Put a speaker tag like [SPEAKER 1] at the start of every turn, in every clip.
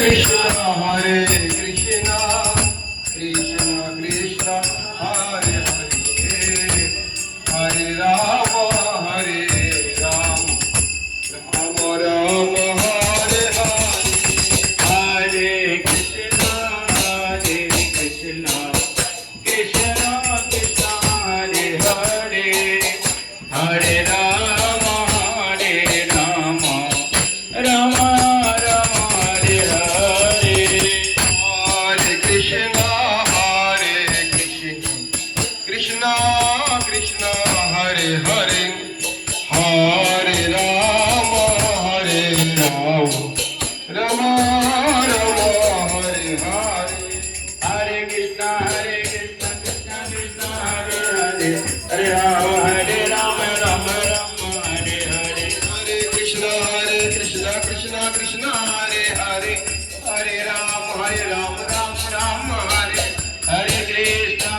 [SPEAKER 1] Krishna Hare Krishna Krishna Krishna Hare Hare Hare Rama Hare Rama Rama Rama Hare Hare
[SPEAKER 2] Hare Krishna Krishna Krishna Hare Hare Hare Rama Hare Rama Rama Rama Hare Hare
[SPEAKER 1] Hare Krishna Krishna Krishna Hare Hare Hare Rama Hare Rama Rama Rama Hare Hare
[SPEAKER 2] Hare Krishna Krishna Krishna Hare Hare Hare Rama Hare Rama Rama Rama Hare Hare
[SPEAKER 1] Hare Krishna Krishna Krishna Hare Hare Hare Rama Ram Ram Hare
[SPEAKER 2] Hare Krishna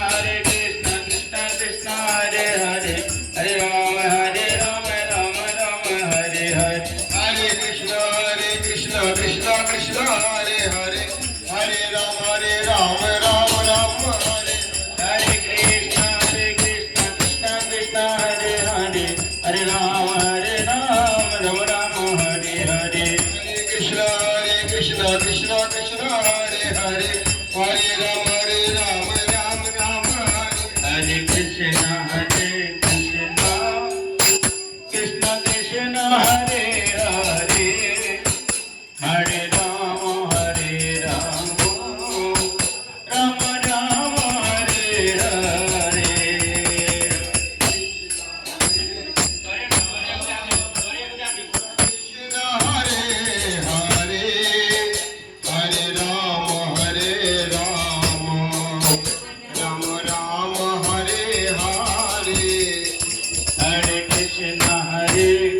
[SPEAKER 2] Krishna Krishna Hare Hare Hare Rama Rama Rama Hare Hare
[SPEAKER 1] Hare Krishna Krishna Krishna Hare Hare Hare Rama Ram Ram Hare
[SPEAKER 2] Hare Krishna Krishna Krishna Hare Hare Hare Rama Rama Rama Hare Hare
[SPEAKER 1] Hare Krishna Krishna Krishna Hare Hare Hare Rama Ram Ram Hare
[SPEAKER 2] Hare Krishna Krishna Krishna Hare Hare Hare Rama Rama Rama Hare Hare
[SPEAKER 1] Krishna Hare Hare Hare Rama Rama Rama Hare Hare
[SPEAKER 2] Hare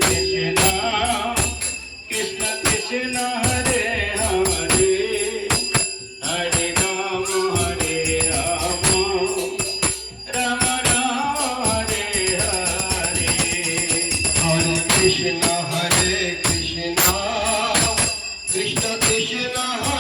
[SPEAKER 2] Krishna Krishna Krishna Hare Hare Hare Rama Rama Rama Hare Hare
[SPEAKER 1] Hare Krishna Krishna Krishna Hare